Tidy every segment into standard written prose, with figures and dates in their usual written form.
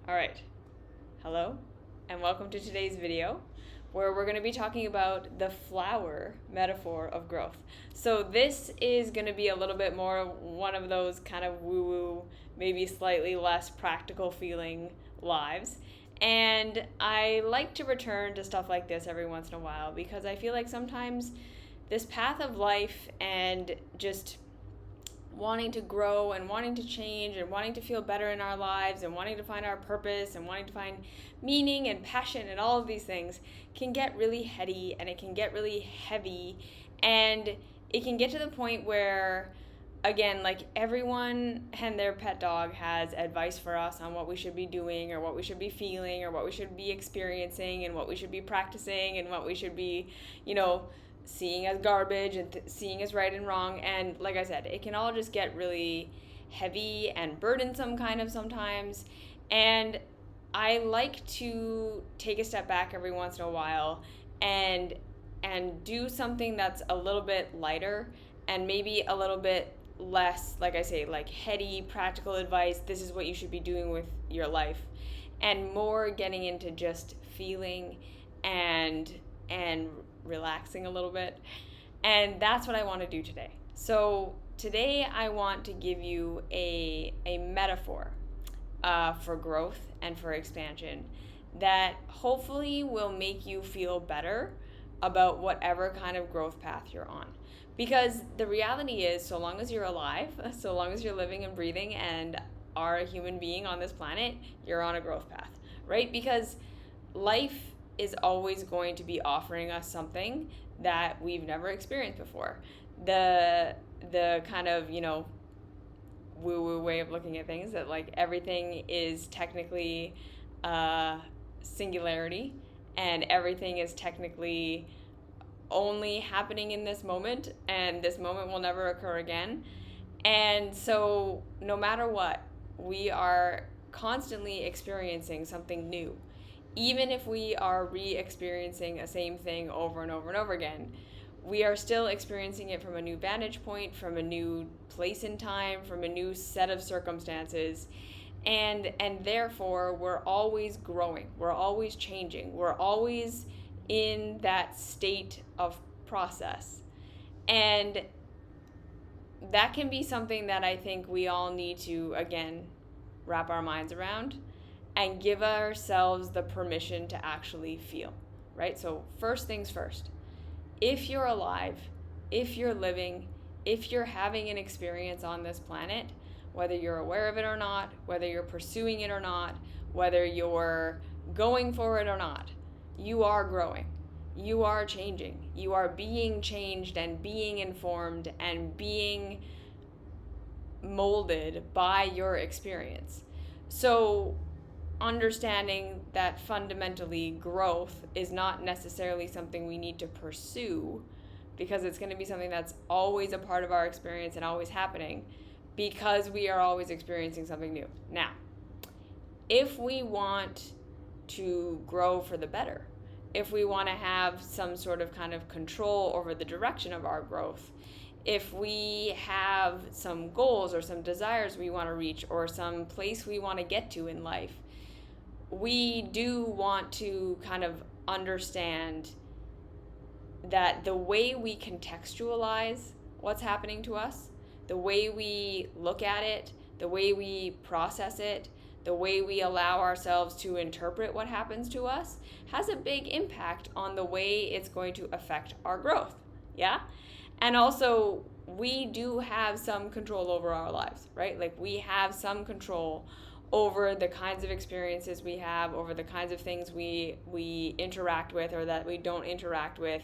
Alright, hello and welcome to today's video where we're going to be talking about the flower metaphor of growth. So this is going to be a little bit more one of those kind of woo-woo, maybe slightly less practical feeling lives. And I like to return to stuff like this every once in a while because I feel like sometimes this path of life and just wanting to grow and wanting to change and wanting to feel better in our lives and wanting to find our purpose and wanting to find meaning and passion and all of these things can get really heady and it can get really heavy, and it can get to the point where, again, like everyone and their pet dog has advice for us on what we should be doing or what we should be feeling or what we should be experiencing and what we should be practicing and what we should be, seeing as garbage and seeing as right and wrong. And like I said, it can all just get really heavy and burdensome kind of sometimes. And I like to take a step back every once in a while and do something that's a little bit lighter and maybe a little bit less, like I say, like heady practical advice, this is what you should be doing with your life, and more getting into just feeling and relaxing a little bit. And that's what I want to do today. So today I want to give you a metaphor for growth and for expansion that hopefully will make you feel better about whatever kind of growth path you're on. Because the reality is, so long as you're alive, so long as you're living and breathing and are a human being on this planet, you're on a growth path, right? Because life is always going to be offering us something that we've never experienced before. The kind of, woo-woo way of looking at things, that like everything is technically singularity and everything is technically only happening in this moment, and this moment will never occur again. And so no matter what, we are constantly experiencing something new. Even if we are re-experiencing a same thing over and over and over again, we are still experiencing it from a new vantage point, from a new place in time, from a new set of circumstances. And therefore, we're always growing. We're always changing. We're always in that state of process. And that can be something that I think we all need to, again, wrap our minds around and give ourselves the permission to actually feel, right? So first things first, if you're alive, if you're living, if you're having an experience on this planet, whether you're aware of it or not, whether you're pursuing it or not, whether you're going for it or not, you are growing. You are changing. You are being changed and being informed and being molded by your experience. So understanding that fundamentally growth is not necessarily something we need to pursue, because it's going to be something that's always a part of our experience and always happening, because we are always experiencing something new. Now, if we want to grow for the better, if we want to have some sort of kind of control over the direction of our growth, if we have some goals or some desires we want to reach or some place we want to get to in life, we do want to kind of understand that the way we contextualize what's happening to us, the way we look at it, the way we process it, the way we allow ourselves to interpret what happens to us has a big impact on the way it's going to affect our growth. Yeah? And also, we do have some control over our lives, right? Like, we have some control over the kinds of experiences we have, over the kinds of things we interact with or that we don't interact with.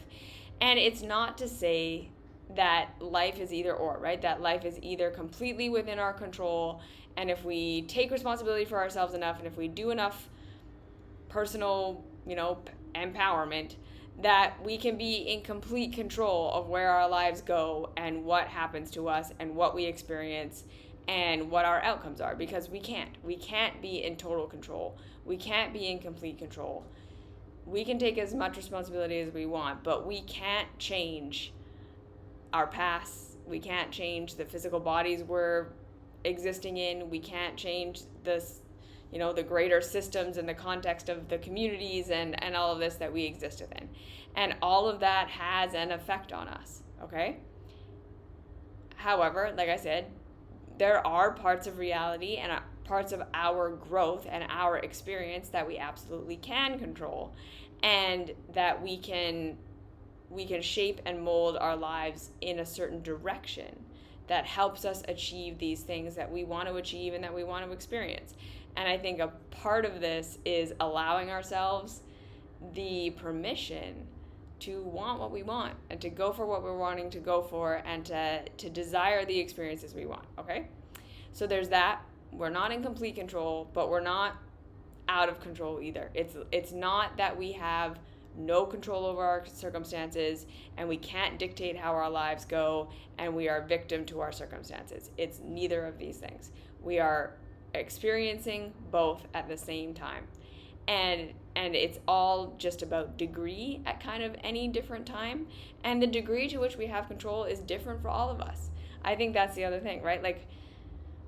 And it's not to say that life is either or, right? That life is either completely within our control, and if we take responsibility for ourselves enough and if we do enough personal, empowerment, that we can be in complete control of where our lives go and what happens to us and what we experience and what our outcomes are, because we can't be in total control. We can't be in complete control. We can take as much responsibility as we want, but we can't change our past. We can't change the physical bodies we're existing in. We can't change the the greater systems and the context of the communities and all of this that we exist within. And all of that has an effect on us, okay? However, like I said, there are parts of reality and parts of our growth and our experience that we absolutely can control, and that we can shape and mold our lives in a certain direction that helps us achieve these things that we want to achieve and that we want to experience. And I think a part of this is allowing ourselves the permission to want what we want and to go for what we're wanting to go for, and to desire the experiences we want, okay? So there's that. We're not in complete control, but we're not out of control either. It's not that we have no control over our circumstances and we can't dictate how our lives go and we are victim to our circumstances. It's neither of these things. We are experiencing both at the same time. And it's all just about degree at kind of any different time. And the degree to which we have control is different for all of us. I think that's the other thing, right? Like,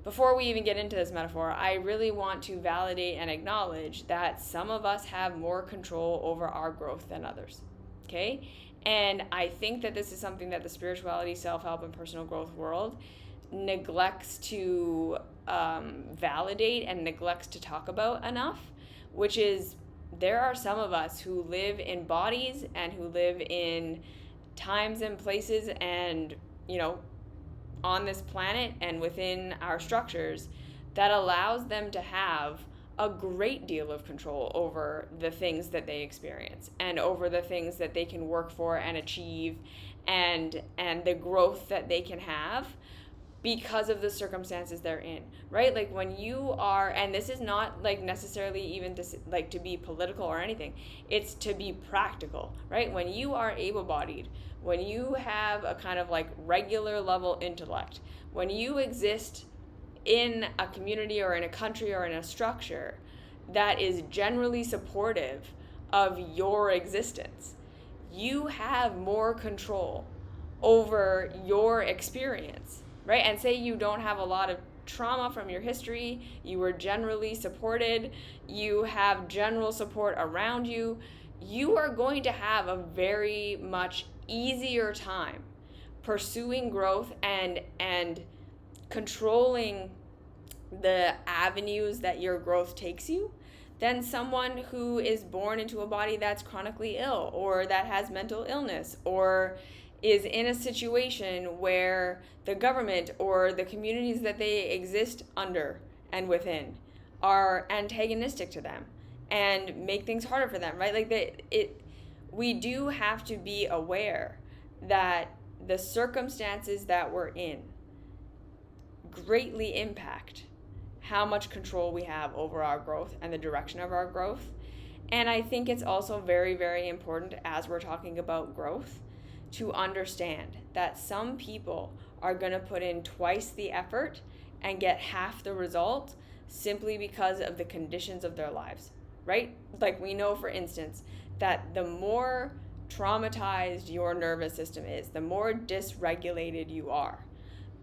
before we even get into this metaphor, I really want to validate and acknowledge that some of us have more control over our growth than others, okay? And I think that this is something that the spirituality, self-help, and personal growth world neglects to validate and neglects to talk about enough, which is there are some of us who live in bodies and who live in times and places and, on this planet and within our structures that allows them to have a great deal of control over the things that they experience and over the things that they can work for and achieve, and the growth that they can have because of the circumstances they're in, right? Like, when you are, and this is not like necessarily even to be political or anything, it's to be practical, right? When you are able-bodied, when you have a kind of like regular level intellect, when you exist in a community or in a country or in a structure that is generally supportive of your existence, you have more control over your experience, right? And say you don't have a lot of trauma from your history, you were generally supported, you have general support around you, you are going to have a very much easier time pursuing growth and controlling the avenues that your growth takes you than someone who is born into a body that's chronically ill, or that has mental illness, or is in a situation where the government or the communities that they exist under and within are antagonistic to them and make things harder for them, right? Like, we do have to be aware that the circumstances that we're in greatly impact how much control we have over our growth and the direction of our growth. And I think it's also very, very important, as we're talking about growth, to understand that some people are going to put in twice the effort and get half the result simply because of the conditions of their lives, right? Like, we know, for instance, that the more traumatized your nervous system is, the more dysregulated you are,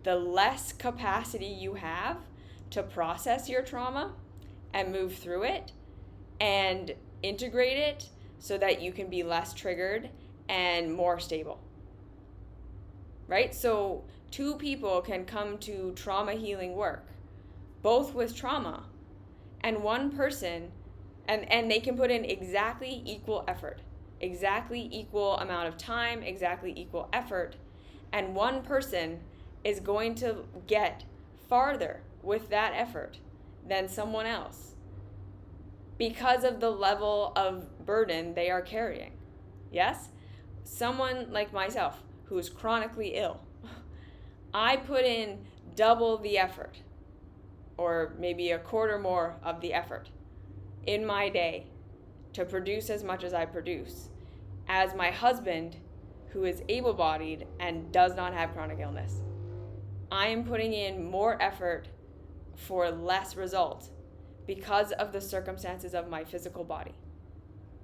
the less capacity you have to process your trauma and move through it and integrate it so that you can be less triggered and more stable, right? So 2 people can come to trauma healing work, both with trauma, and one person, and they can put in exactly equal effort, exactly equal amount of time, exactly equal effort, and one person is going to get farther with that effort than someone else because of the level of burden they are carrying. Yes? Someone like myself who is chronically ill, I put in double the effort, or maybe a quarter more of the effort in my day to produce as much as I produce, as my husband who is able-bodied and does not have chronic illness. I am putting in more effort for less result because of the circumstances of my physical body.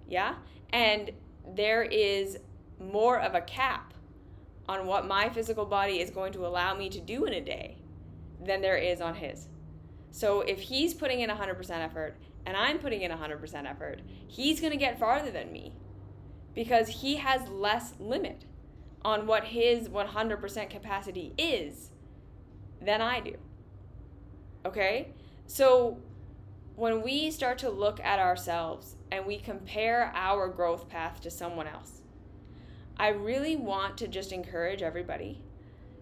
Yeah? And there is more of a cap on what my physical body is going to allow me to do in a day than there is on his. So if he's putting in 100% effort and I'm putting in 100% effort, he's going to get farther than me because he has less limit on what his 100% capacity is than I do. Okay? So when we start to look at ourselves and we compare our growth path to someone else, I really want to just encourage everybody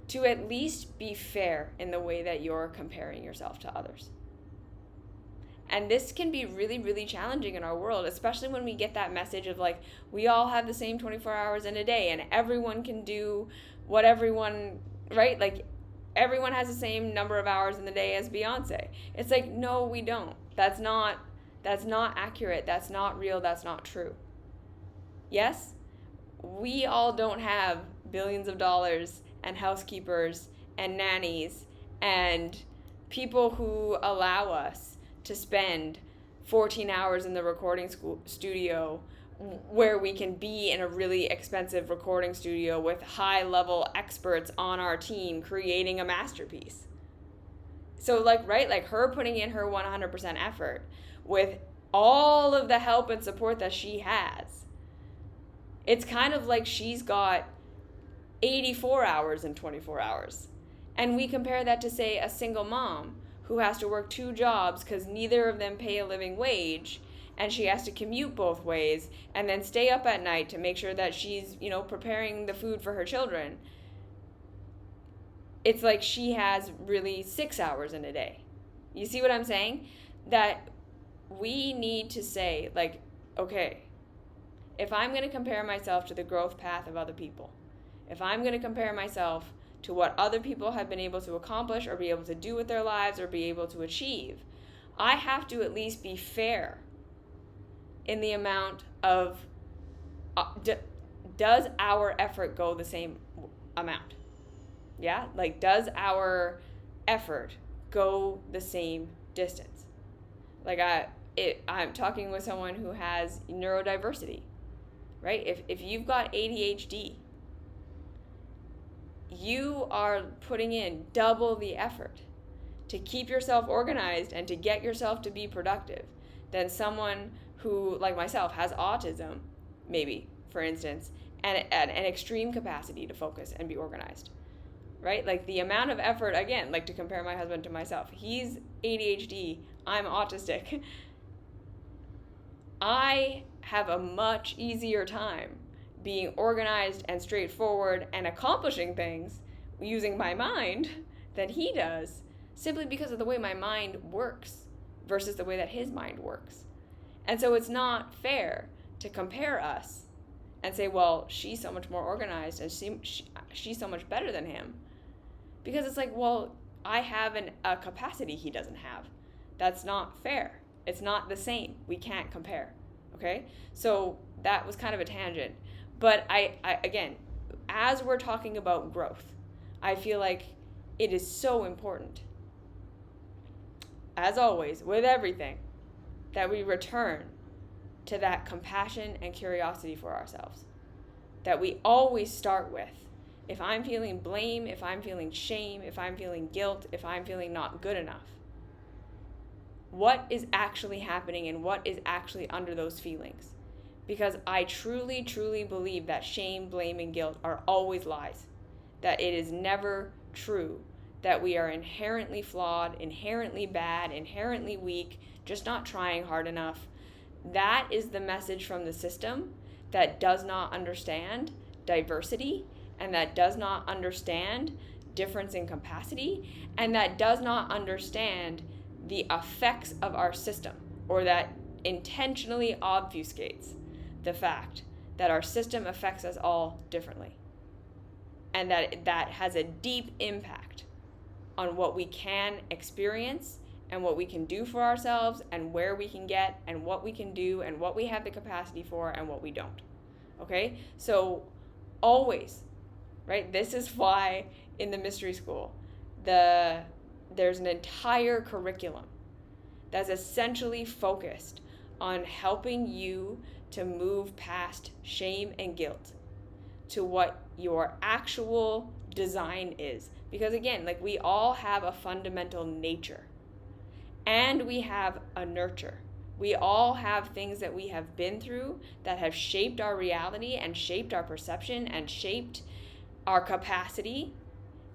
to at least be fair in the way that you're comparing yourself to others. And this can be really, really challenging in our world, especially when we get that message of like, we all have the same 24 hours in a day and everyone can do what everyone, right? Like everyone has the same number of hours in the day as Beyonce. It's like, no, we don't. That's not accurate. That's not real. That's not true. Yes, we all don't have billions of dollars and housekeepers and nannies and people who allow us to spend 14 hours in the recording studio where we can be in a really expensive recording studio with high-level experts on our team creating a masterpiece. So like, right, like her putting in her 100% effort with all of the help and support that she has, it's kind of like she's got 84 hours in 24 hours. And we compare that to, say, a single mom who has to work 2 jobs because neither of them pay a living wage, and she has to commute both ways and then stay up at night to make sure that she's, preparing the food for her children. It's like she has really 6 hours in a day. You see what I'm saying? That we need to say, like, okay, if I'm going to compare myself to the growth path of other people, if I'm going to compare myself to what other people have been able to accomplish or be able to do with their lives or be able to achieve, I have to at least be fair in the amount of, does our effort go the same amount? Yeah? Like, does our effort go the same distance? Like, I'm talking with someone who has neurodiversity, right? If you've got ADHD, you are putting in double the effort to keep yourself organized and to get yourself to be productive than someone who, like myself, has autism, maybe, for instance, and an extreme capacity to focus and be organized, right? Like the amount of effort, again, like to compare my husband to myself, he's ADHD, I'm autistic. I have a much easier time being organized and straightforward and accomplishing things using my mind than he does, simply because of the way my mind works versus the way that his mind works. And so it's not fair to compare us and say, well, she's so much more organized and she's so much better than him. Because it's like, well, I have a capacity he doesn't have. That's not fair. It's not the same. We can't compare. Okay? So that was kind of a tangent. But I again, as we're talking about growth, I feel like it is so important, as always, with everything, that we return to that compassion and curiosity for ourselves. That we always start with, if I'm feeling blame, if I'm feeling shame, if I'm feeling guilt, if I'm feeling not good enough, what is actually happening and what is actually under those feelings? Because I truly, truly believe that shame, blame, and guilt are always lies. That it is never true. That we are inherently flawed, inherently bad, inherently weak, just not trying hard enough. That is the message from the system that does not understand diversity and that does not understand difference in capacity and that does not understand the effects of our system, or that intentionally obfuscates the fact that our system affects us all differently and that has a deep impact on what we can experience and what we can do for ourselves and where we can get and what we can do and what we have the capacity for and what we don't. Okay? So always, right? This is why in the mystery school, there's an entire curriculum that's essentially focused on helping you to move past shame and guilt to what your actual design is. Because again, like we all have a fundamental nature. and we have a nurture. We all have things that we have been through that have shaped our reality and shaped our perception and shaped our capacity.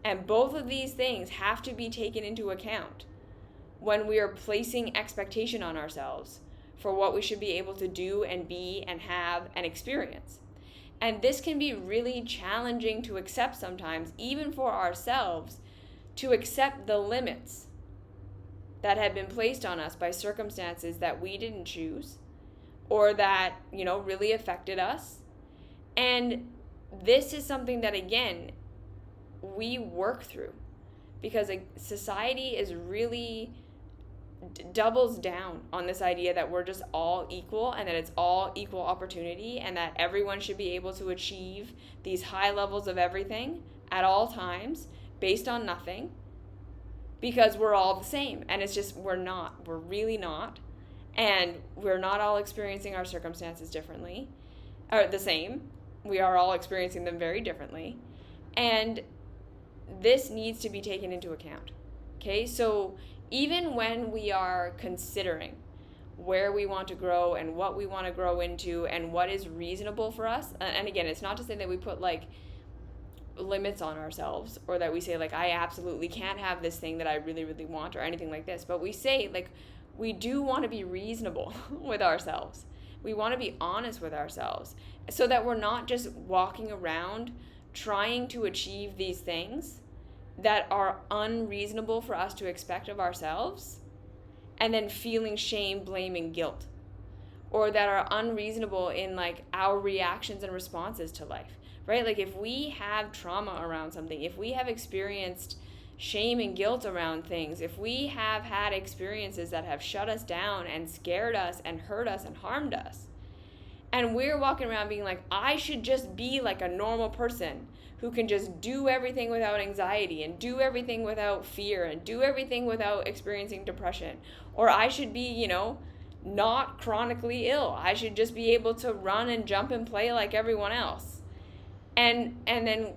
And both of these things have to be taken into account when we are placing expectation on ourselves for what we should be able to do and be and have and experience. And this can be really challenging to accept sometimes, even for ourselves, to accept the limits that have been placed on us by circumstances that we didn't choose or that, really affected us. And this is something that, again, we work through because society is really doubles down on this idea that we're just all equal and that it's all equal opportunity and that everyone should be able to achieve these high levels of everything at all times based on nothing, because we're all the same. And it's just, we're really not. And we're not all experiencing our circumstances differently, or the same. We are all experiencing them very differently. And this needs to be taken into account. Okay, so even when we are considering where we want to grow and what we want to grow into and what is reasonable for us, and again, it's not to say that we put limits on ourselves or that we say I absolutely can't have this thing that I really, really want or anything like this, but we say we do want to be reasonable with ourselves. We want to be honest with ourselves so that we're not just walking around trying to achieve these things that are unreasonable for us to expect of ourselves and then feeling shame, blame, and guilt, or that are unreasonable in our reactions and responses to life, right? If we have trauma around something, if we have experienced shame and guilt around things, if we have had experiences that have shut us down and scared us and hurt us and harmed us, and we're walking around being I should just be a normal person who can just do everything without anxiety and do everything without fear and do everything without experiencing depression, or I should be, not chronically ill. I should just be able to run and jump and play like everyone else. And then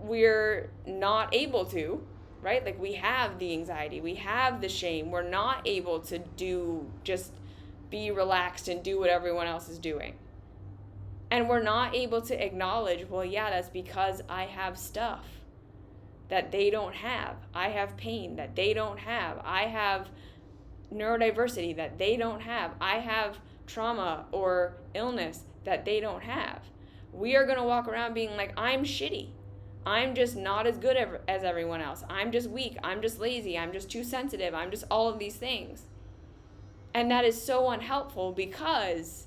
we're not able to, right? We have the anxiety, we have the shame. We're not able to just be relaxed and do what everyone else is doing. And we're not able to acknowledge, well, yeah, that's because I have stuff that they don't have. I have pain that they don't have. I have neurodiversity that they don't have. I have trauma or illness that they don't have. We are going to walk around being I'm shitty. I'm just not as good as everyone else. I'm just weak. I'm just lazy. I'm just too sensitive. I'm just all of these things. And that is so unhelpful, because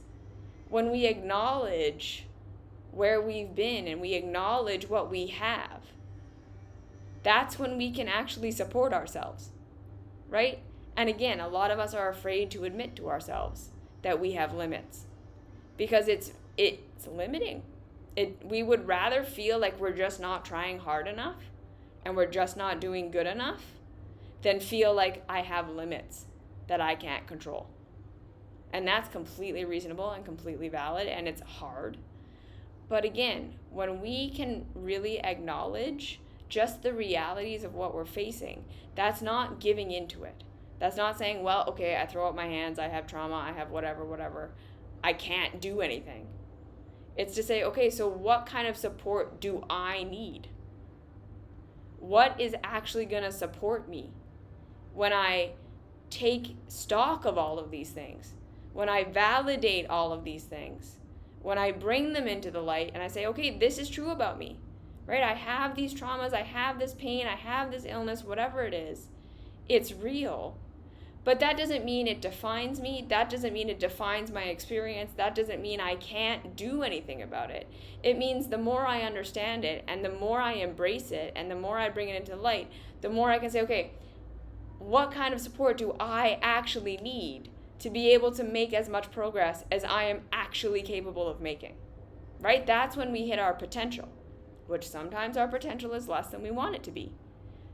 when we acknowledge where we've been and we acknowledge what we have, that's when we can actually support ourselves, right? And again, a lot of us are afraid to admit to ourselves that we have limits because it's limiting. We would rather feel like we're just not trying hard enough and we're just not doing good enough than feel like I have limits that I can't control. And that's completely reasonable and completely valid, and it's hard. But again, when we can really acknowledge just the realities of what we're facing, that's not giving into it. That's not saying, well, okay, I throw up my hands, I have trauma, I have whatever, I can't do anything. It's to say, okay, so what kind of support do I need? What is actually going to support me when I take stock of all of these things? When I validate all of these things? When I bring them into the light and I say, okay, this is true about me, right? I have these traumas, I have this pain, I have this illness, whatever it is. It's real. But that doesn't mean it defines me. That doesn't mean it defines my experience. That doesn't mean I can't do anything about it. It means the more I understand it and the more I embrace it and the more I bring it into the light, the more I can say, okay, what kind of support do I actually need to be able to make as much progress as I am actually capable of making, right? That's when we hit our potential, which sometimes our potential is less than we want it to be.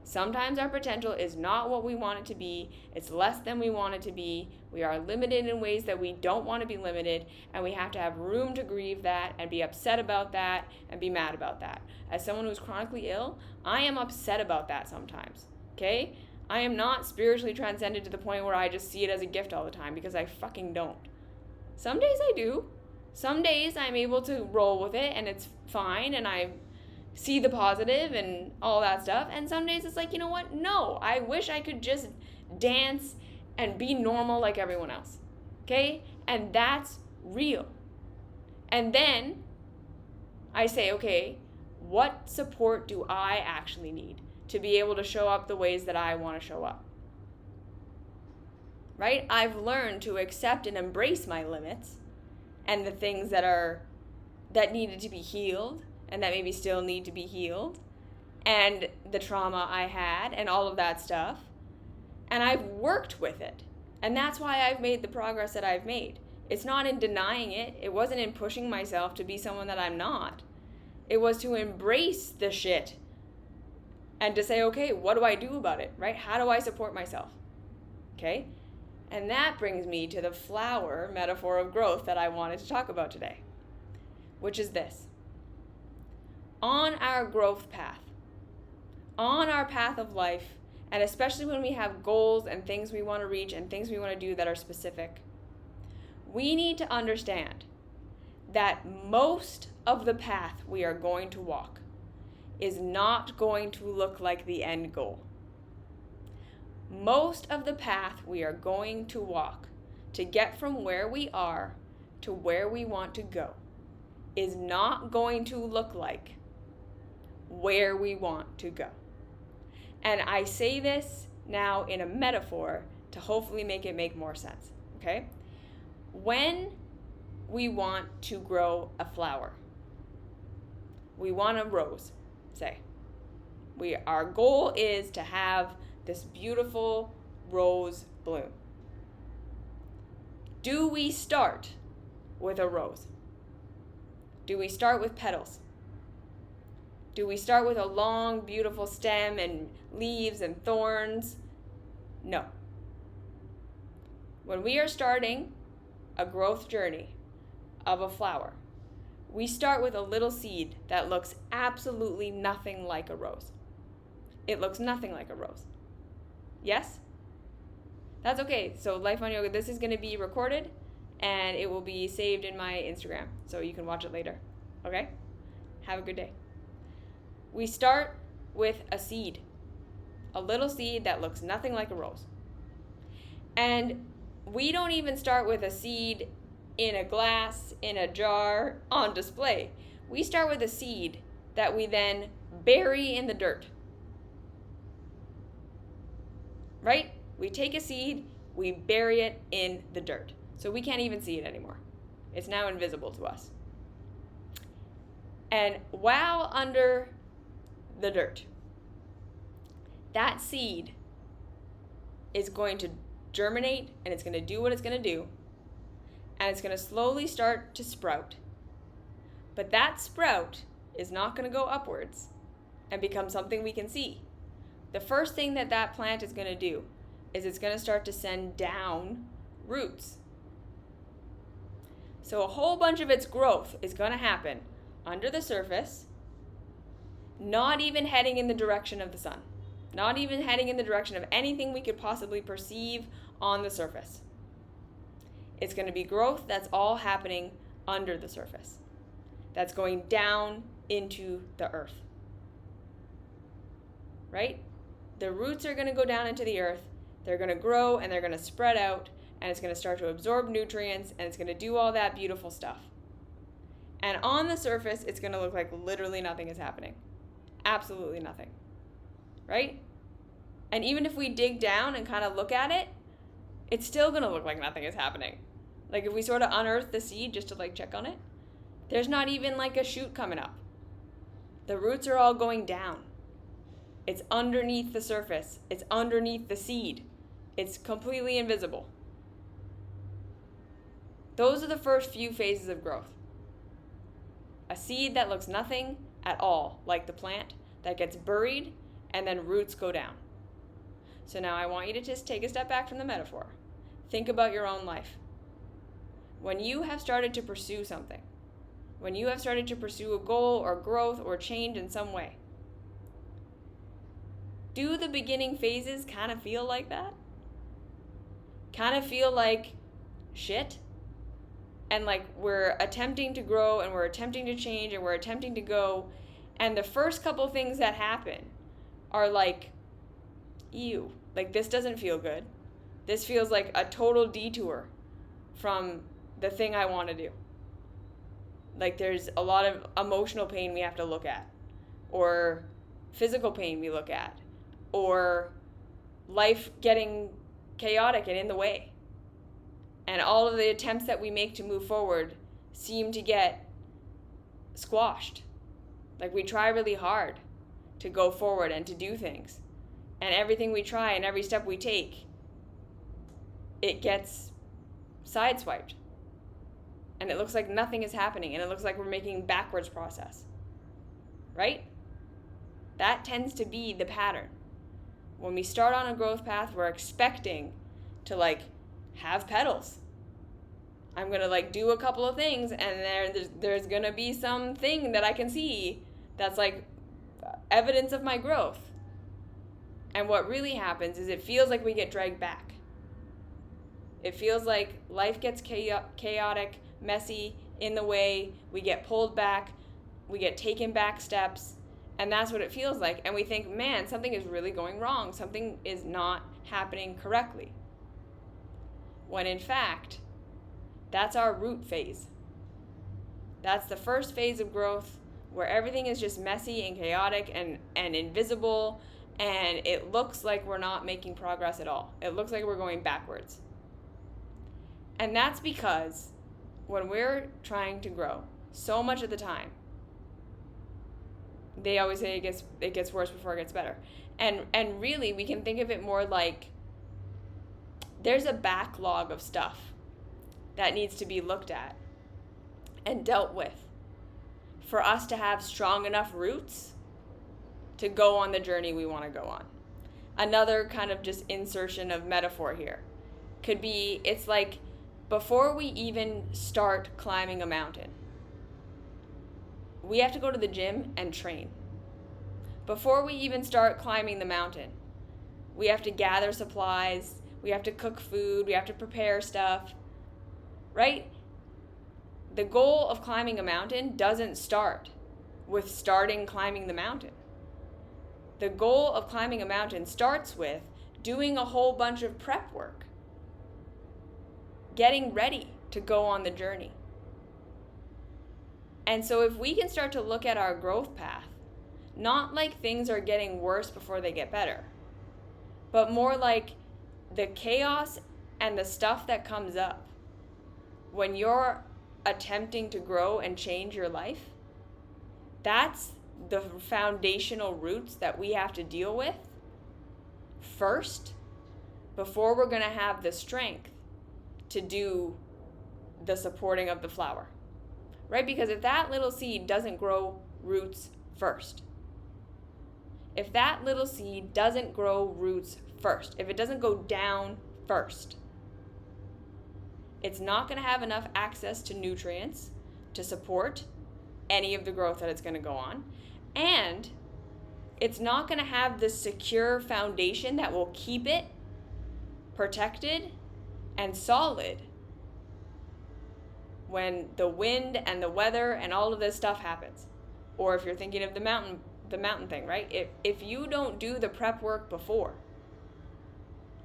Sometimes our potential is not what we want it to be. It's less than we want it to be. We are limited in ways that we don't want to be limited, and we have to have room to grieve that and be upset about that and be mad about that. As someone who's chronically ill, I am upset about that sometimes, okay? I am not spiritually transcended to the point where I just see it as a gift all the time, because I fucking don't. Some days I do. Some days I'm able to roll with it and it's fine and I see the positive and all that stuff. And some days it's like, you know what? No, I wish I could just dance and be normal like everyone else. Okay? And that's real. And then I say, okay, what support do I actually need to be able to show up the ways that I want to show up? Right? I've learned to accept and embrace my limits and the things that needed to be healed and that maybe still need to be healed, and the trauma I had and all of that stuff. And I've worked with it. And that's why I've made the progress that I've made. It's not in denying it. It wasn't in pushing myself to be someone that I'm not. It was to embrace the shit and to say, okay, what do I do about it, right? How do I support myself? Okay? And that brings me to the flower metaphor of growth that I wanted to talk about today, which is this. On our growth path, on our path of life, and especially when we have goals and things we want to reach and things we want to do that are specific, we need to understand that most of the path we are going to walk is not going to look like the end goal. Most of the path we are going to walk to get from where we are to where we want to go is not going to look like where we want to go. And I say this now in a metaphor to hopefully make it make more sense, okay? When we want to grow a flower, we want a rose, say. Our goal is to have this beautiful rose bloom. Do we start with a rose? Do we start with petals? Do we start with a long, beautiful stem and leaves and thorns? No. When we are starting a growth journey of a flower, we start with a little seed that looks absolutely nothing like a rose. It looks nothing like a rose. Yes? That's okay. So Life on Yoga, this is going to be recorded and it will be saved in my Instagram so you can watch it later. Okay? Have a good day. We start with a seed, a little seed that looks nothing like a rose. And we don't even start with a seed in a glass, in a jar, on display. We start with a seed that we then bury in the dirt. Right? We take a seed, we bury it in the dirt. So we can't even see it anymore. It's now invisible to us. And while under the dirt, that seed is going to germinate and it's going to do what it's going to do, and it's going to slowly start to sprout. But that sprout is not going to go upwards and become something we can see. The first thing that plant is going to do is it's going to start to send down roots. So a whole bunch of its growth is going to happen under the surface, not even heading in the direction of the sun, not even heading in the direction of anything we could possibly perceive on the surface. It's going to be growth that's all happening under the surface, that's going down into the earth. Right? The roots are going to go down into the earth, they're going to grow and they're going to spread out, and it's going to start to absorb nutrients, and it's going to do all that beautiful stuff. And on the surface, it's going to look like literally nothing is happening. Absolutely nothing. Right? And even if we dig down and kind of look at it, it's still going to look like nothing is happening. Like if we sort of unearth the seed just to like check on it, there's not even like a shoot coming up. The roots are all going down. It's underneath the surface. It's underneath the seed. It's completely invisible. Those are the first few phases of growth. A seed that looks nothing at all like the plant, that gets buried, and then roots go down. So now I want you to just take a step back from the metaphor. Think about your own life. When you have started to pursue something, when you have started to pursue a goal or growth or change in some way, do the beginning phases kind of feel like that? Kind of feel like shit? And like we're attempting to grow and we're attempting to change and we're attempting to go, and the first couple things that happen are like, ew, like this doesn't feel good. This feels like a total detour from the thing I want to do. Like there's a lot of emotional pain we have to look at, or physical pain we look at, or life getting chaotic and in the way. And all of the attempts that we make to move forward seem to get squashed. Like we try really hard to go forward and to do things. And everything we try and every step we take, it gets sideswiped. And it looks like nothing is happening, and it looks like we're making backwards process. Right? That tends to be the pattern. When we start on a growth path, we're expecting to like have pedals. I'm gonna like do a couple of things, and there's gonna be something that I can see that's like evidence of my growth. And what really happens is it feels like we get dragged back. It feels like life gets chaotic, messy, in the way, we get pulled back, we get taken back steps, and that's what it feels like. And we think, man, something is really going wrong. Something is not happening correctly. When in fact, that's our root phase. That's the first phase of growth, where everything is just messy and chaotic and invisible, and it looks like we're not making progress at all. It looks like we're going backwards. And that's because when we're trying to grow, so much of the time, they always say it gets worse before it gets better. And really, we can think of it more like there's a backlog of stuff that needs to be looked at and dealt with for us to have strong enough roots to go on the journey we want to go on. Another kind of just insertion of metaphor here could be, it's like before we even start climbing a mountain, we have to go to the gym and train. Before we even start climbing the mountain, we have to gather supplies, we have to cook food, we have to prepare stuff, right? The goal of climbing a mountain doesn't start with starting climbing the mountain. The goal of climbing a mountain starts with doing a whole bunch of prep work, getting ready to go on the journey. And so if we can start to look at our growth path, not like things are getting worse before they get better, but more like the chaos and the stuff that comes up when you're attempting to grow and change your life, that's the foundational roots that we have to deal with first before we're going to have the strength to do the supporting of the flower, right? Because if that little seed doesn't grow roots first, if that little seed doesn't grow roots first, if it doesn't go down first, it's not going to have enough access to nutrients to support any of the growth that it's going to go on. And it's not going to have the secure foundation that will keep it protected and solid when the wind and the weather and all of this stuff happens. Or if you're thinking of the mountain thing, right? If you don't do the prep work before,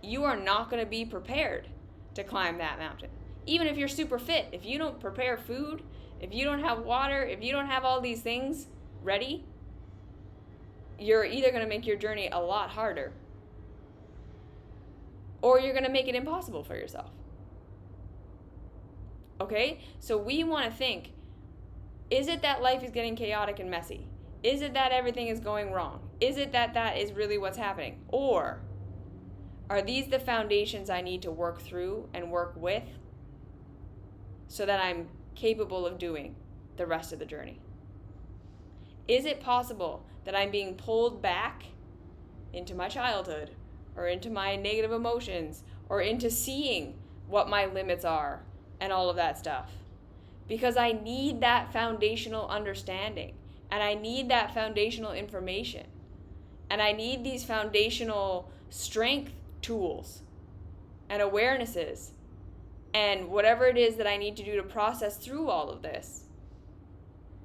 you are not going to be prepared to climb that mountain. Even if you're super fit, if you don't prepare food, if you don't have water, if you don't have all these things ready, you're either going to make your journey a lot harder, or you're going to make it impossible for yourself. Okay? So we want to think, is it that life is getting chaotic and messy? Is it that everything is going wrong? Is it that that is really what's happening? Or are these the foundations I need to work through and work with so that I'm capable of doing the rest of the journey? Is it possible that I'm being pulled back into my childhood, or into my negative emotions, or into seeing what my limits are and all of that stuff? Because I need that foundational understanding, and I need that foundational information And I need these foundational strength tools and awarenesses and whatever it is that I need to do to process through all of this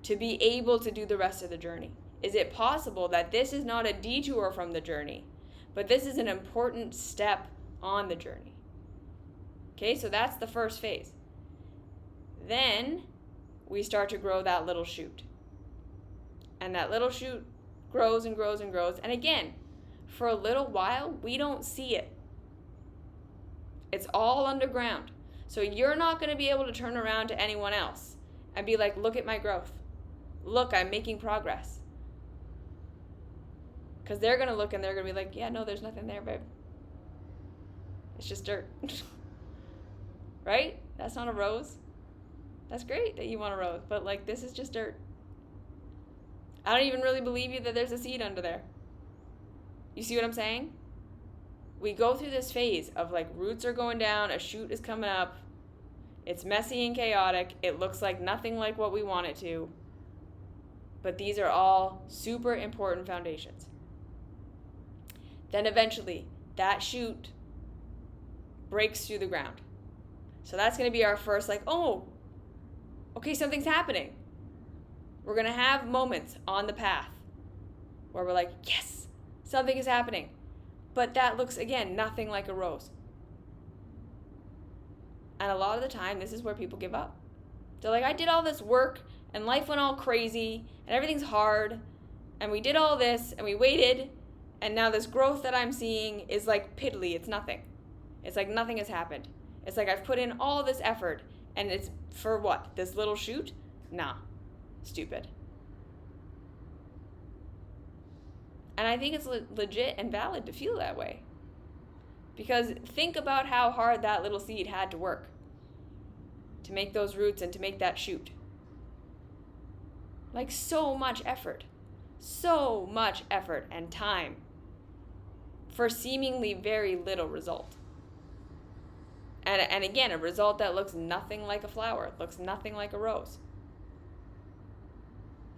to be able to do the rest of the journey. Is it possible that this is not a detour from the journey, but this is an important step on the journey? Okay, so that's the first phase. Then we start to grow that little shoot. And that little shoot grows and grows and grows. And again, for a little while, we don't see it. It's all underground. So you're not going to be able to turn around to anyone else and be like, look at my growth. Look, I'm making progress. Because they're going to look and they're going to be like, yeah, no, there's nothing there, babe. It's just dirt. Right? That's not a rose. That's great that you want a rose, but like, this is just dirt. I don't even really believe you that there's a seed under there. You see what I'm saying? We go through this phase of like roots are going down, a shoot is coming up. It's messy and chaotic. It looks like nothing like what we want it to. But these are all super important foundations. Then eventually, that shoot breaks through the ground. So that's going to be our first like, oh, okay, something's happening. We're going to have moments on the path where we're like, yes, something is happening. But that looks, again, nothing like a rose. And a lot of the time, this is where people give up. They're like, I did all this work, and life went all crazy, and everything's hard, and we did all this, and we waited, and now this growth that I'm seeing is like piddly. It's nothing. It's like nothing has happened. It's like I've put in all this effort, and it's for what? This little shoot? Nah. Stupid. And I think it's legit and valid to feel that way. Because think about how hard that little seed had to work to make those roots and to make that shoot. Like so much effort and time for seemingly very little result. And again, a result that looks nothing like a flower, looks nothing like a rose.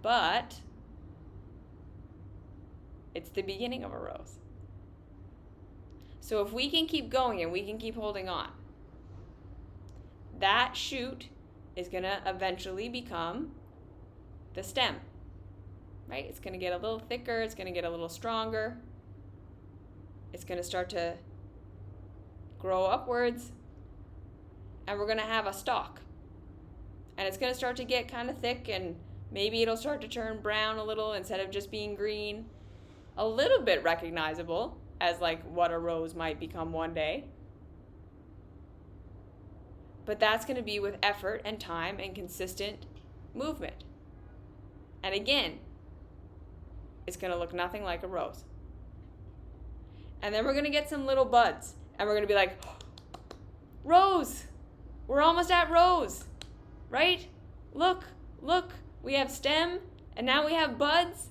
But it's the beginning of a rose. So if we can keep going and we can keep holding on, that shoot is going to eventually become the stem, right? It's going to get a little thicker. It's going to get a little stronger. It's going to start to grow upwards, and we're going to have a stalk. And it's going to start to get kind of thick, and maybe it'll start to turn brown a little instead of just being green. A little bit recognizable as like what a rose might become one day. But that's going to be with effort and time and consistent movement. And again, it's going to look nothing like a rose. And then we're going to get some little buds. And we're going to be like, rose! We're almost at rose. Right? Look. We have stem. And now we have buds.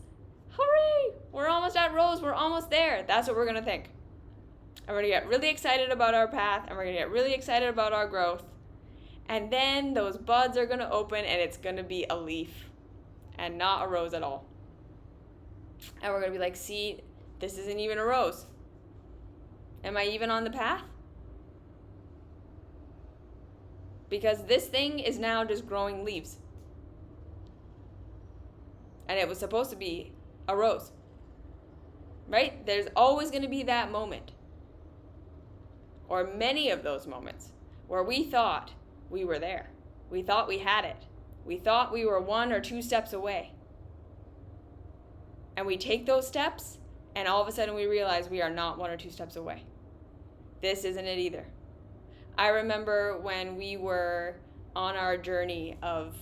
Hooray! We're almost at rose. We're almost there. That's what we're going to think. And we're going to get really excited about our path. And we're going to get really excited about our growth. And then those buds are going to open and it's going to be a leaf and not a rose at all. And we're going to be like, see, this isn't even a rose. Am I even on the path? Because this thing is now just growing leaves. And it was supposed to be a rose. Right? There's always going to be that moment. Or many of those moments where we thought we were there. We thought we had it. We thought we were 1 or 2 steps away. And we take those steps, and all of a sudden we realize we are not 1 or 2 steps away. This isn't it either. I remember when we were on our journey of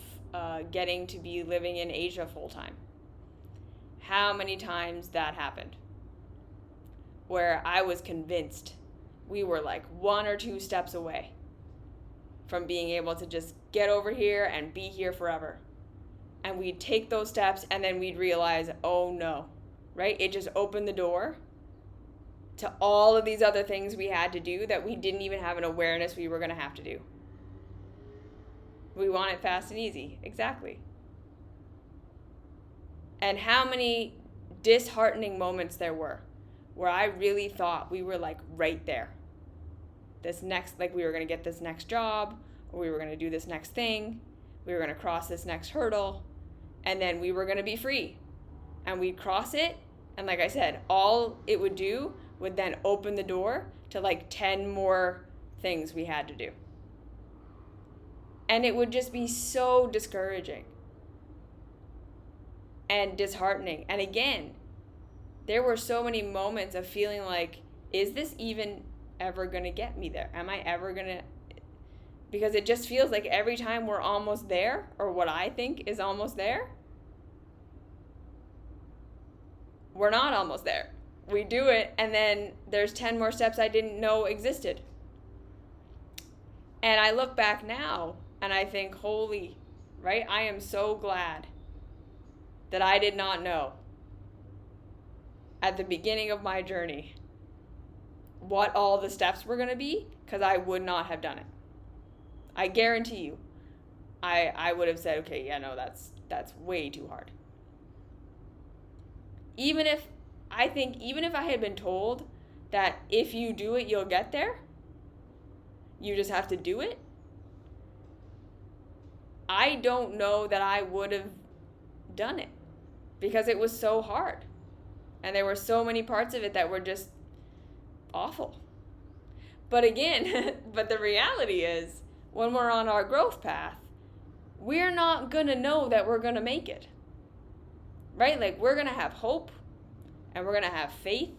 getting to be living in Asia full time, how many times that happened. Where I was convinced we were like 1 or 2 steps away from being able to just get over here and be here forever. And we'd take those steps and then we'd realize, oh no, right? It just opened the door to all of these other things we had to do that we didn't even have an awareness we were going to have to do. We want it fast and easy. Exactly. And how many disheartening moments there were, where I really thought we were like right there. This next, like we were going to get this next job, or we were going to do this next thing, we were going to cross this next hurdle, and then we were going to be free. And we'd cross it, and like I said, all it would do would then open the door to like 10 more things we had to do. And it would just be so discouraging and disheartening. And again, there were so many moments of feeling like, is this even ever going to get me there? Am I ever going to? Because it just feels like every time we're almost there, or what I think is almost there, we're not almost there. We do it, and then there's 10 more steps I didn't know existed. And I look back now, and I think, holy, right? I am so glad that I did not know at the beginning of my journey what all the steps were going to be, because I would not have done it. I guarantee you, I would have said, okay, yeah, no, that's way too hard. Even if I had been told that if you do it, you'll get there, you just have to do it, I don't know that I would have done it, because it was so hard. And there were so many parts of it that were just awful. But again, but the reality is, when we're on our growth path, we're not going to know that we're going to make it. Right? Like, we're going to have hope, and we're going to have faith,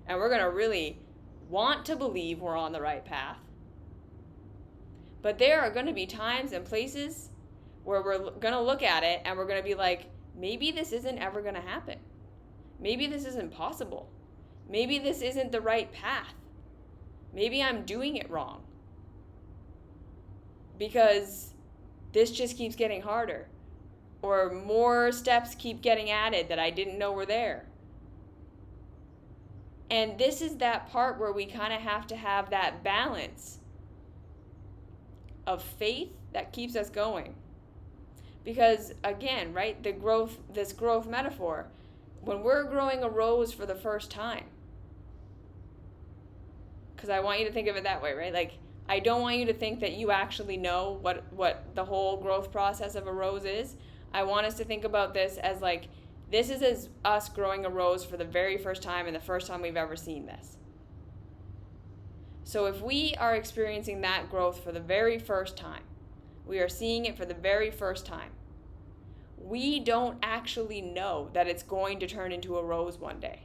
and we're going to really want to believe we're on the right path. But there are going to be times and places where we're going to look at it and we're going to be like, maybe this isn't ever going to happen. Maybe this isn't possible. Maybe this isn't the right path. Maybe I'm doing it wrong. Because this just keeps getting harder. Or more steps keep getting added that I didn't know were there. And this is that part where we kind of have to have that balance of faith that keeps us going. Because again, right, this growth metaphor, when we're growing a rose for the first time, because I want you to think of it that way, right? Like, I don't want you to think that you actually know what the whole growth process of a rose is. I want us to think about this as like, this is as us growing a rose for the very first time, and the first time we've ever seen this. So if we are experiencing that growth for the very first time, we are seeing it for the very first time, we don't actually know that it's going to turn into a rose one day.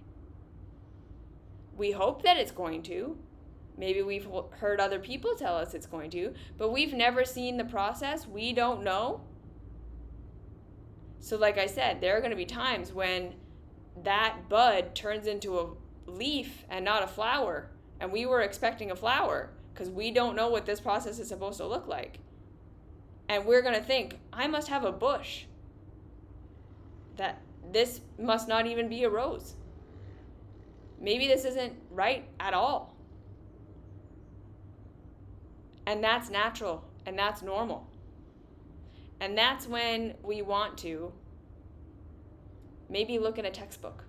We hope that it's going to. Maybe we've heard other people tell us it's going to, but we've never seen the process. We don't know. So like I said, there are going to be times when that bud turns into a leaf and not a flower, and we were expecting a flower because we don't know what this process is supposed to look like. And we're going to think, I must have a bush. That this must not even be a rose. Maybe this isn't right at all. And that's natural, and that's normal. And that's when we want to maybe look in a textbook.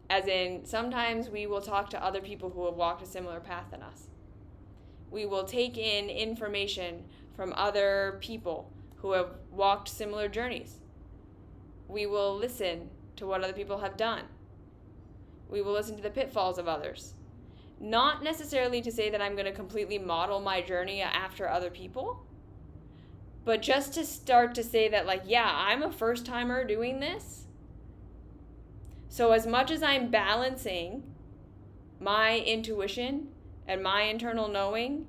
As in, sometimes we will talk to other people who have walked a similar path than us. We will take in information from other people who have walked similar journeys. We will listen to what other people have done. We will listen to the pitfalls of others. Not necessarily to say that I'm going to completely model my journey after other people, but just to start to say that, like, yeah, I'm a first timer doing this. So as much as I'm balancing my intuition and my internal knowing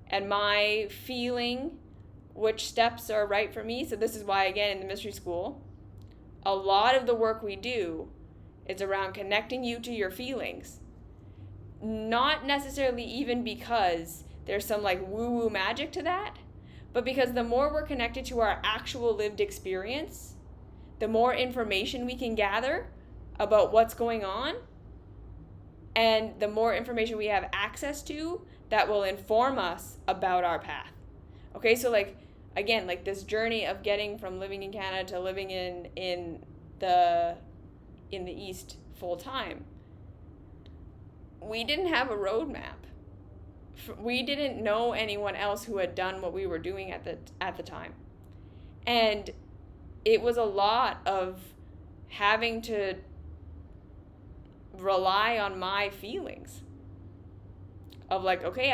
and my feeling which steps are right for me. So this is why, again, in the mystery school, a lot of the work we do is around connecting you to your feelings. Not necessarily even because there's some like woo-woo magic to that, but because the more we're connected to our actual lived experience, the more information we can gather about what's going on, and the more information we have access to that will inform us about our path. Okay, so like, again, like this journey of getting from living in Canada to living in in the East full time, we didn't have a roadmap. We didn't know anyone else who had done what we were doing at the time. And it was a lot of having to rely on my feelings of like, okay,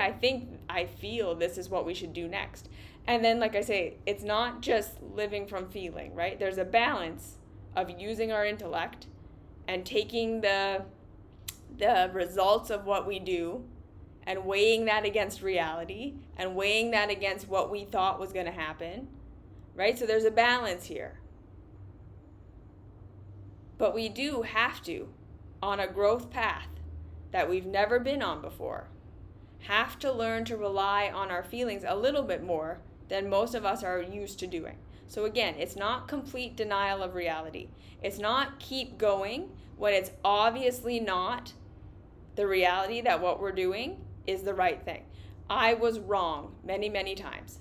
I feel this is what we should do next. And then, like I say, it's not just living from feeling, right? There's a balance of using our intellect and taking the results of what we do and weighing that against reality and weighing that against what we thought was going to happen, right? So there's a balance here. But we do have to, on a growth path that we've never been on before, have to learn to rely on our feelings a little bit more than most of us are used to doing. So again, it's not complete denial of reality. It's not keep going when it's obviously not the reality that what we're doing is the right thing. I was wrong many, many times.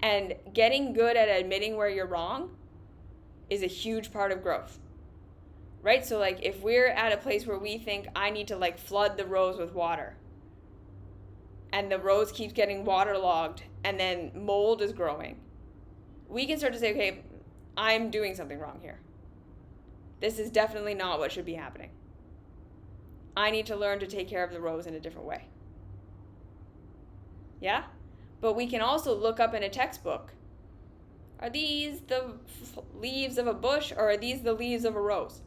And getting good at admitting where you're wrong is a huge part of growth. Right? So like if we're at a place where we think I need to like flood the rose with water, and the rose keeps getting waterlogged and then mold is growing, we can start to say, okay, I'm doing something wrong here. This is definitely not what should be happening. I need to learn to take care of the rose in a different way. Yeah? But we can also look up in a textbook, are these the leaves of a bush or are these the leaves of a rose?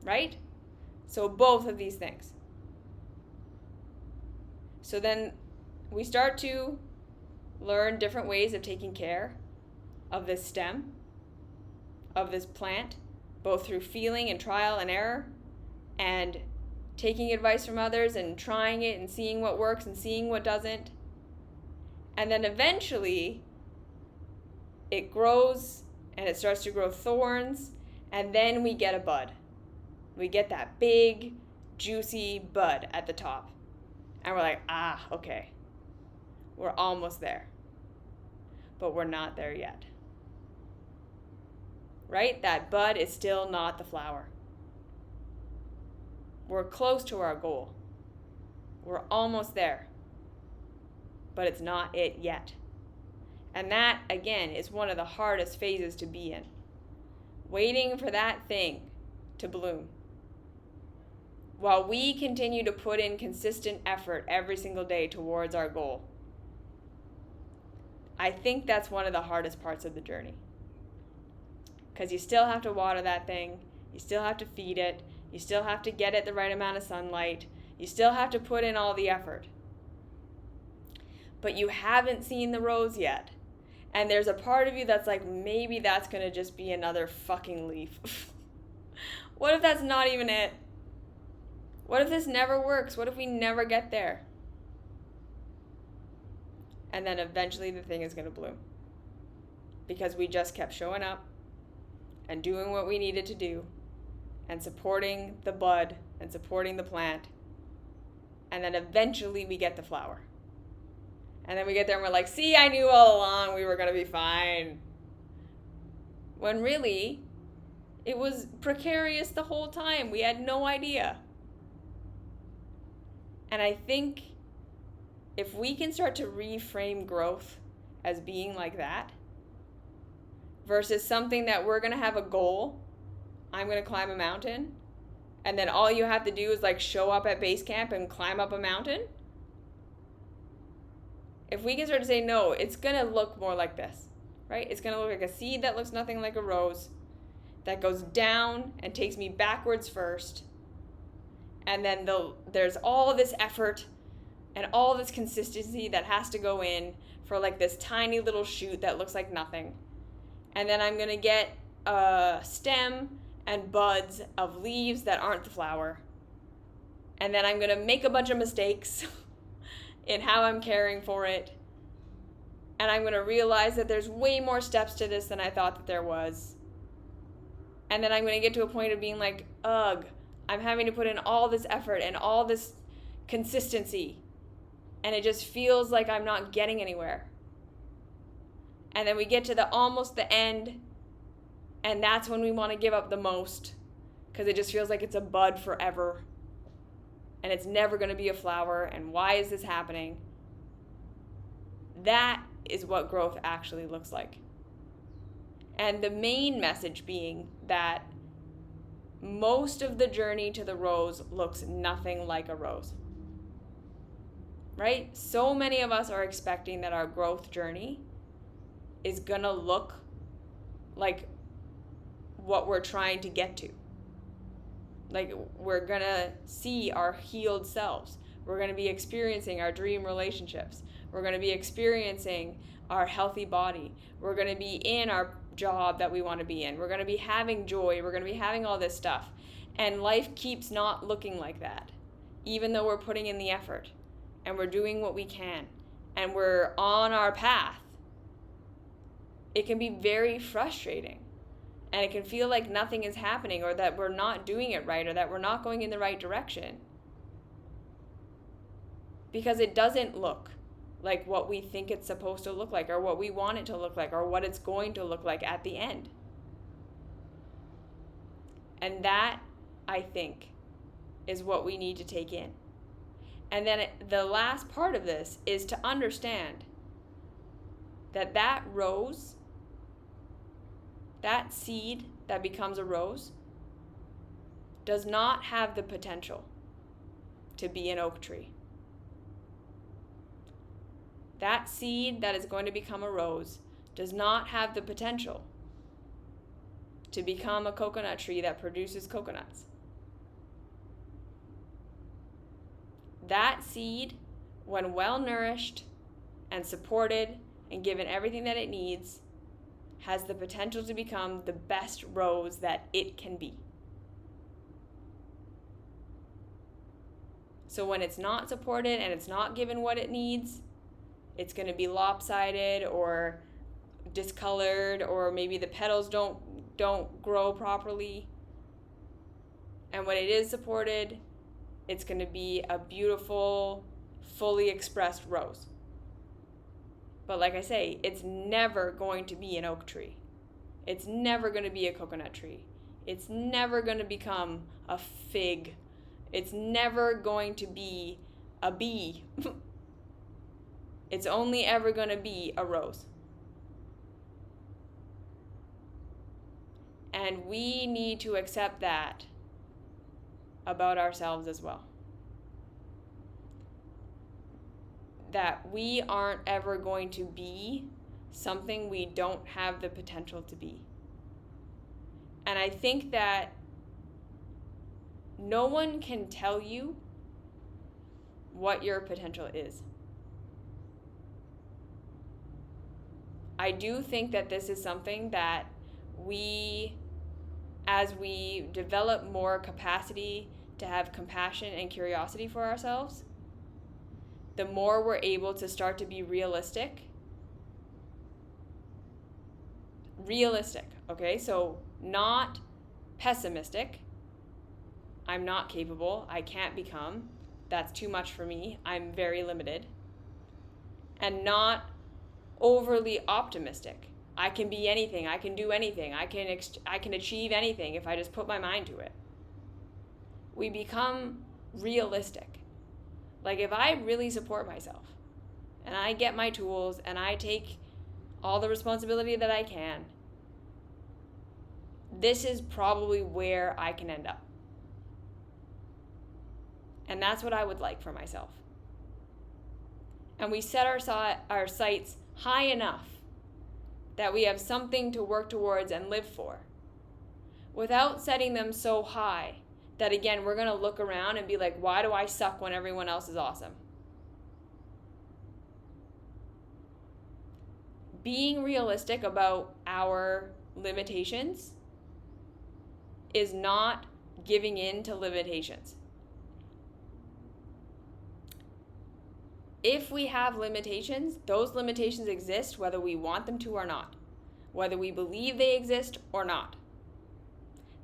Right? So both of these things. So then we start to learn different ways of taking care of this stem, of this plant, both through feeling and trial and error, and taking advice from others and trying it and seeing what works and seeing what doesn't. And then eventually it grows and it starts to grow thorns, and then we get a bud. We get that big, juicy bud at the top. And we're like, okay, we're almost there. But we're not there yet. Right? That bud is still not the flower. We're close to our goal. We're almost there. But it's not it yet. And that, again, is one of the hardest phases to be in. Waiting for that thing to bloom. While we continue to put in consistent effort every single day towards our goal. I think that's one of the hardest parts of the journey. Because you still have to water that thing. You still have to feed it. You still have to get it the right amount of sunlight. You still have to put in all the effort. But you haven't seen the rose yet. And there's a part of you that's like, maybe that's going to just be another fucking leaf. What if that's not even it? What if this never works? What if we never get there? And then eventually the thing is going to bloom. Because we just kept showing up and doing what we needed to do and supporting the bud and supporting the plant. And then eventually we get the flower. And then we get there and we're like, see, I knew all along we were going to be fine. When really, it was precarious the whole time. We had no idea. And I think if we can start to reframe growth as being like that, versus something that we're going to have a goal, I'm going to climb a mountain, and then all you have to do is like show up at base camp and climb up a mountain. If we can start to say, no, it's going to look more like this, right? It's going to look like a seed that looks nothing like a rose, that goes down and takes me backwards first. And then there's all this effort and all this consistency that has to go in for like this tiny little shoot that looks like nothing. And then I'm going to get a stem and buds of leaves that aren't the flower. And then I'm going to make a bunch of mistakes in how I'm caring for it. And I'm going to realize that there's way more steps to this than I thought that there was. And then I'm going to get to a point of being like, ugh, I'm having to put in all this effort and all this consistency. And it just feels like I'm not getting anywhere. And then we get to almost the end, And that's when we want to give up the most, because it just feels like it's a bud forever and it's never going to be a flower, and why is this happening? That is what growth actually looks like. And the main message being that most of the journey to the rose looks nothing like a rose. Right? So many of us are expecting that our growth journey is going to look like what we're trying to get to. Like, we're going to see our healed selves. We're going to be experiencing our dream relationships. We're going to be experiencing our healthy body. We're going to be in our job that we want to be in. We're going to be having joy. We're going to be having all this stuff. And life keeps not looking like that, even though we're putting in the effort and we're doing what we can and we're on our path. It can be very frustrating. And it can feel like nothing is happening, or that we're not doing it right, or that we're not going in the right direction. Because it doesn't look like what we think it's supposed to look like, or what we want it to look like, or what it's going to look like at the end. And that, I think, is what we need to take in. And then the last part of this is to understand that that rose, that seed that becomes a rose, does not have the potential to be an oak tree. That seed that is going to become a rose does not have the potential to become a coconut tree that produces coconuts. That seed, when well nourished and supported and given everything that it needs, has the potential to become the best rose that it can be. So when it's not supported and it's not given what it needs, it's going to be lopsided or discolored, or maybe the petals don't grow properly. And when it is supported, it's going to be a beautiful, fully expressed rose. But like I say, it's never going to be an oak tree. It's never going to be a coconut tree. It's never going to become a fig. It's never going to be a bee. It's only ever going to be a rose. And we need to accept that about ourselves as well. That we aren't ever going to be something we don't have the potential to be. And I think that no one can tell you what your potential is. I do think that this is something that as we develop more capacity to have compassion and curiosity for ourselves, the more we're able to start to be realistic. Realistic, okay? So not pessimistic. I'm not capable. I can't become. That's too much for me. I'm very limited. And not overly optimistic. I can be anything. I can do anything. I can achieve anything if I just put my mind to it. We become realistic. Like, if I really support myself and I get my tools and I take all the responsibility that I can, this is probably where I can end up. And that's what I would like for myself. And we set our sights high enough that we have something to work towards and live for, without setting them so high that, again, we're going to look around and be like, why do I suck when everyone else is awesome? Being realistic about our limitations is not giving in to limitations. If we have limitations, those limitations exist whether we want them to or not, whether we believe they exist or not.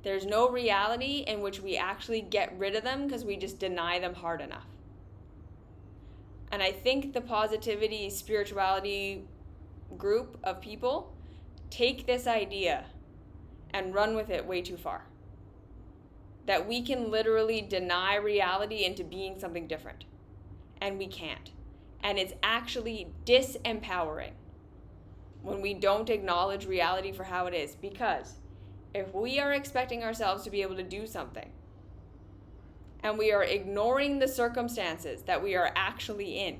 There's no reality in which we actually get rid of them because we just deny them hard enough. And I think the positivity, spirituality group of people take this idea and run with it way too far. That we can literally deny reality into being something different. And we can't. And it's actually disempowering when we don't acknowledge reality for how it is. Because if we are expecting ourselves to be able to do something, and we are ignoring the circumstances that we are actually in,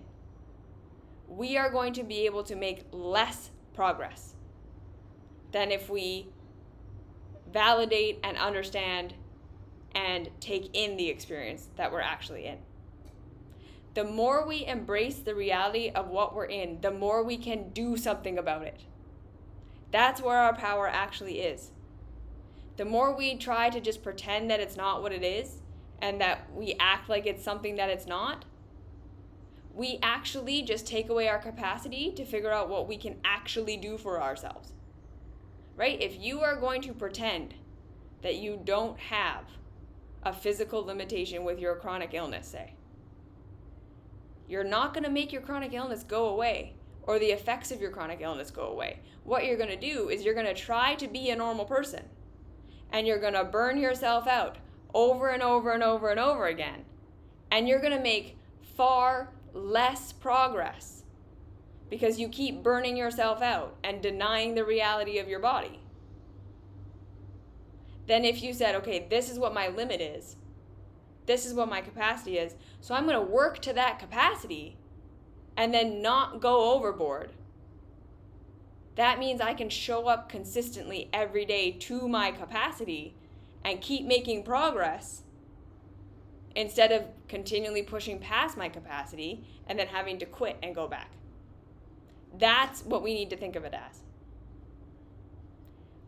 we are going to be able to make less progress than if we validate and understand and take in the experience that we're actually in. The more we embrace the reality of what we're in, the more we can do something about it. That's where our power actually is. The more we try to just pretend that it's not what it is, and that we act like it's something that it's not, we actually just take away our capacity to figure out what we can actually do for ourselves. Right? If you are going to pretend that you don't have a physical limitation with your chronic illness, say, you're not going to make your chronic illness go away or the effects of your chronic illness go away. What you're going to do is you're going to try to be a normal person, and you're going to burn yourself out over and over and over and over again. And you're going to make far less progress because you keep burning yourself out and denying the reality of your body. Then if you said, okay, this is what my limit is, this is what my capacity is, so I'm going to work to that capacity and then not go overboard. That means I can show up consistently every day to my capacity and keep making progress instead of continually pushing past my capacity and then having to quit and go back. That's what we need to think of it as.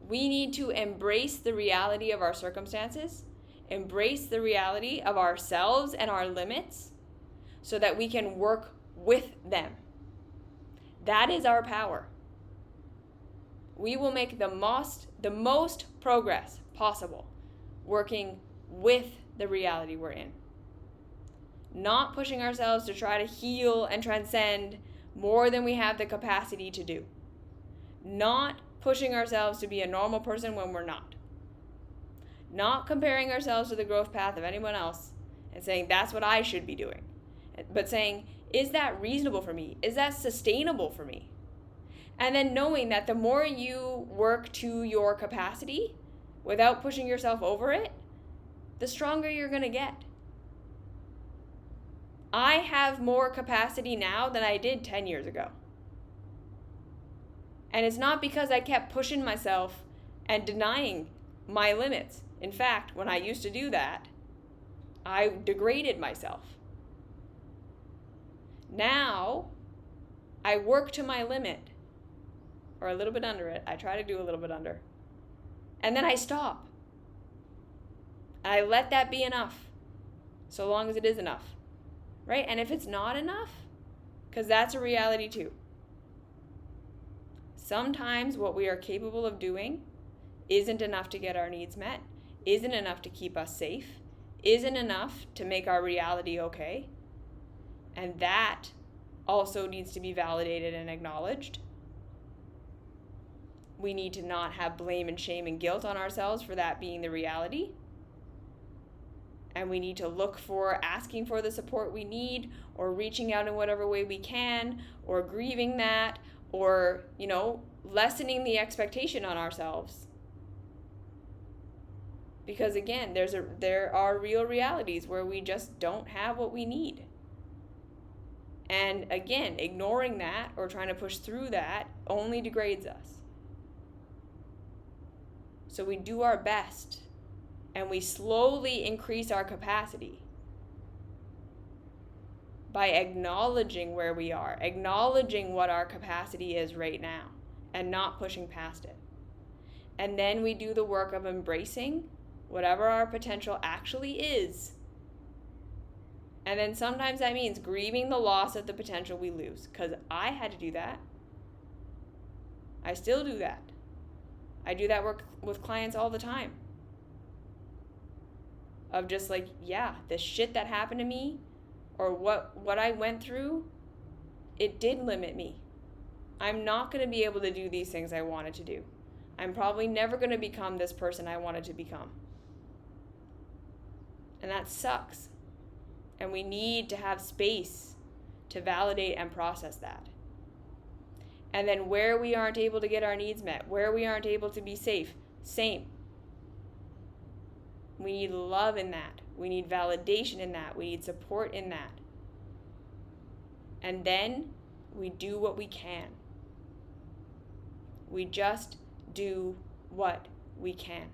We need to embrace the reality of our circumstances, embrace the reality of ourselves and our limits so that we can work with them. That is our power. We will make the most progress possible working with the reality we're in. Not pushing ourselves to try to heal and transcend more than we have the capacity to do. Not pushing ourselves to be a normal person when we're not. Not comparing ourselves to the growth path of anyone else and saying that's what I should be doing. But saying, is that reasonable for me? Is that sustainable for me? And then knowing that the more you work to your capacity without pushing yourself over it, the stronger you're going to get. I have more capacity now than I did 10 years ago. And it's not because I kept pushing myself and denying my limits. In fact, when I used to do that, I degraded myself. Now, I work to my limit, or a little bit under it. I try to do a little bit under. And then I stop. I let that be enough, so long as it is enough. Right? And if it's not enough, because that's a reality too. Sometimes what we are capable of doing isn't enough to get our needs met, isn't enough to keep us safe, isn't enough to make our reality okay. And that also needs to be validated and acknowledged. We need to not have blame and shame and guilt on ourselves for that being the reality. And we need to look for asking for the support we need, or reaching out in whatever way we can, or grieving that, or, lessening the expectation on ourselves. Because again, there are real realities where we just don't have what we need. And again, ignoring that or trying to push through that only degrades us. So we do our best and we slowly increase our capacity by acknowledging where we are, acknowledging what our capacity is right now, and not pushing past it. And then we do the work of embracing whatever our potential actually is. And then sometimes that means grieving the loss of the potential we lose, because I had to do that. I still do that. I do that work with clients all the time. Of just like, yeah, the shit that happened to me, or what I went through, it did limit me. I'm not going to be able to do these things I wanted to do. I'm probably never going to become this person I wanted to become. And that sucks. And we need to have space to validate and process that. And then where we aren't able to get our needs met, where we aren't able to be safe, same. We need love in that. We need validation in that. We need support in that. And then we do what we can. We just do what we can.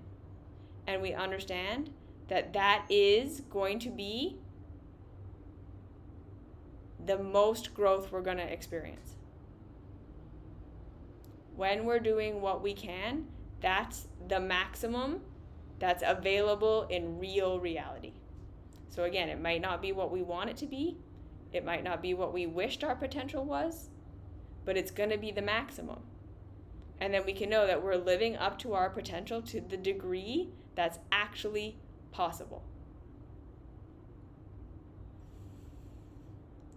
And we understand that that is going to be the most growth we're going to experience. When we're doing what we can, that's the maximum that's available in real reality. So again, it might not be what we want it to be. It might not be what we wished our potential was, but it's going to be the maximum. And then we can know that we're living up to our potential to the degree that's actually possible.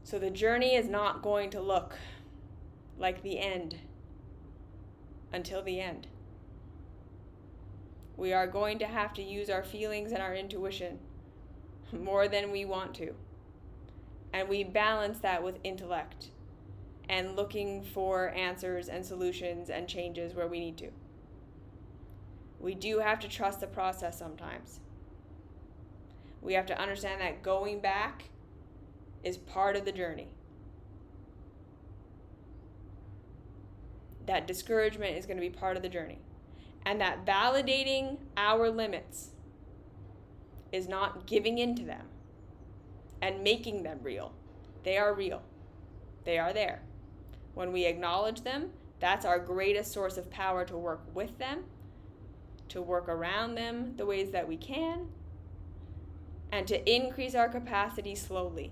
So the journey is not going to look like the end until the end. We are going to have to use our feelings and our intuition more than we want to. And we balance that with intellect and looking for answers and solutions and changes where we need to. We do have to trust the process sometimes. We have to understand that going back is part of the journey. That discouragement is going to be part of the journey. And that validating our limits is not giving in to them and making them real. They are real. They are there. When we acknowledge them, that's our greatest source of power to work with them, to work around them the ways that we can, and to increase our capacity slowly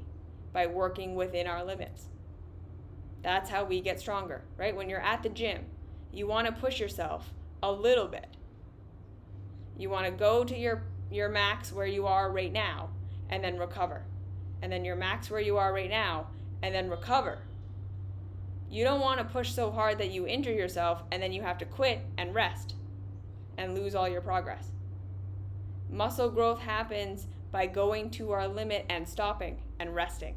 by working within our limits. That's how we get stronger, right? When you're at the gym, you want to push yourself a little bit. You want to go to your max where you are right now and then recover. And then your max where you are right now and then recover. You don't want to push so hard that you injure yourself and then you have to quit and rest and lose all your progress. Muscle growth happens by going to our limit and stopping and resting.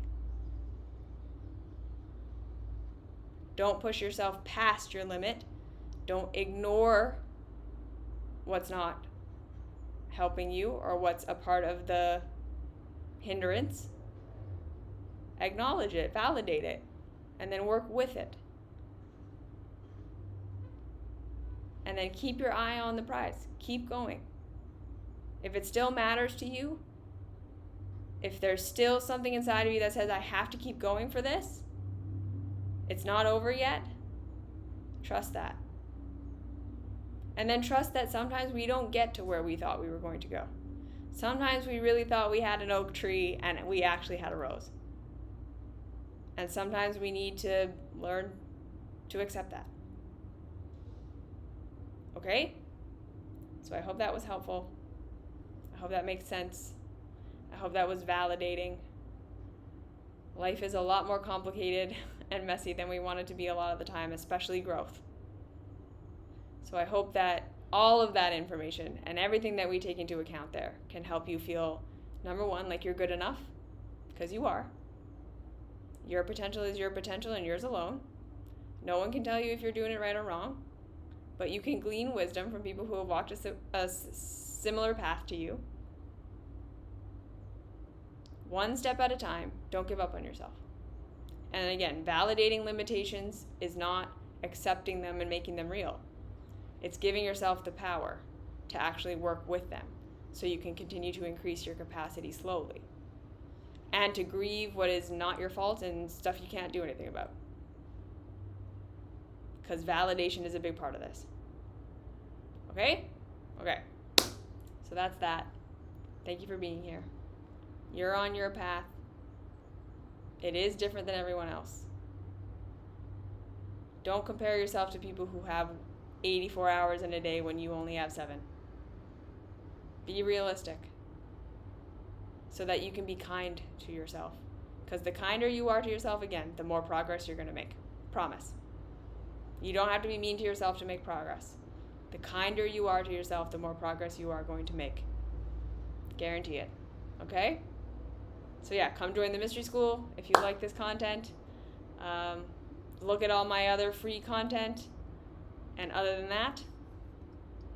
Don't push yourself past your limit. Don't ignore what's not helping you or what's a part of the hindrance. Acknowledge it, validate it, and then work with it. And then keep your eye on the prize. Keep going. If it still matters to you, if there's still something inside of you that says, I have to keep going for this, it's not over yet, trust that. And then trust that sometimes we don't get to where we thought we were going to go. Sometimes we really thought we had an oak tree and we actually had a rose. And sometimes we need to learn to accept that. Okay? So I hope that was helpful. I hope that makes sense. I hope that was validating. Life is a lot more complicated and messy than we want it to be a lot of the time, especially growth. So I hope that all of that information and everything that we take into account there can help you feel, number one, like you're good enough, because you are. Your potential is your potential and yours alone. No one can tell you if you're doing it right or wrong, but you can glean wisdom from people who have walked a similar path to you. One step at a time. Don't give up on yourself. And again, validating limitations is not accepting them and making them real. It's giving yourself the power to actually work with them so you can continue to increase your capacity slowly. And to grieve what is not your fault and stuff you can't do anything about. Because validation is a big part of this. Okay? Okay. So that's that. Thank you for being here. You're on your path. It is different than everyone else. Don't compare yourself to people who have 84 hours in a day when you only have 7. Be realistic so that you can be kind to yourself. Because the kinder you are to yourself, again, the more progress you're going to make. Promise. You don't have to be mean to yourself to make progress. The kinder you are to yourself, the more progress you are going to make. Guarantee it. Okay? So yeah, come join the mystery school if you like this content. Look at all my other free content. And other than that,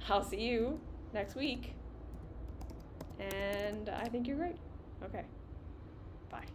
I'll see you next week. And I think you're great. Okay. Bye.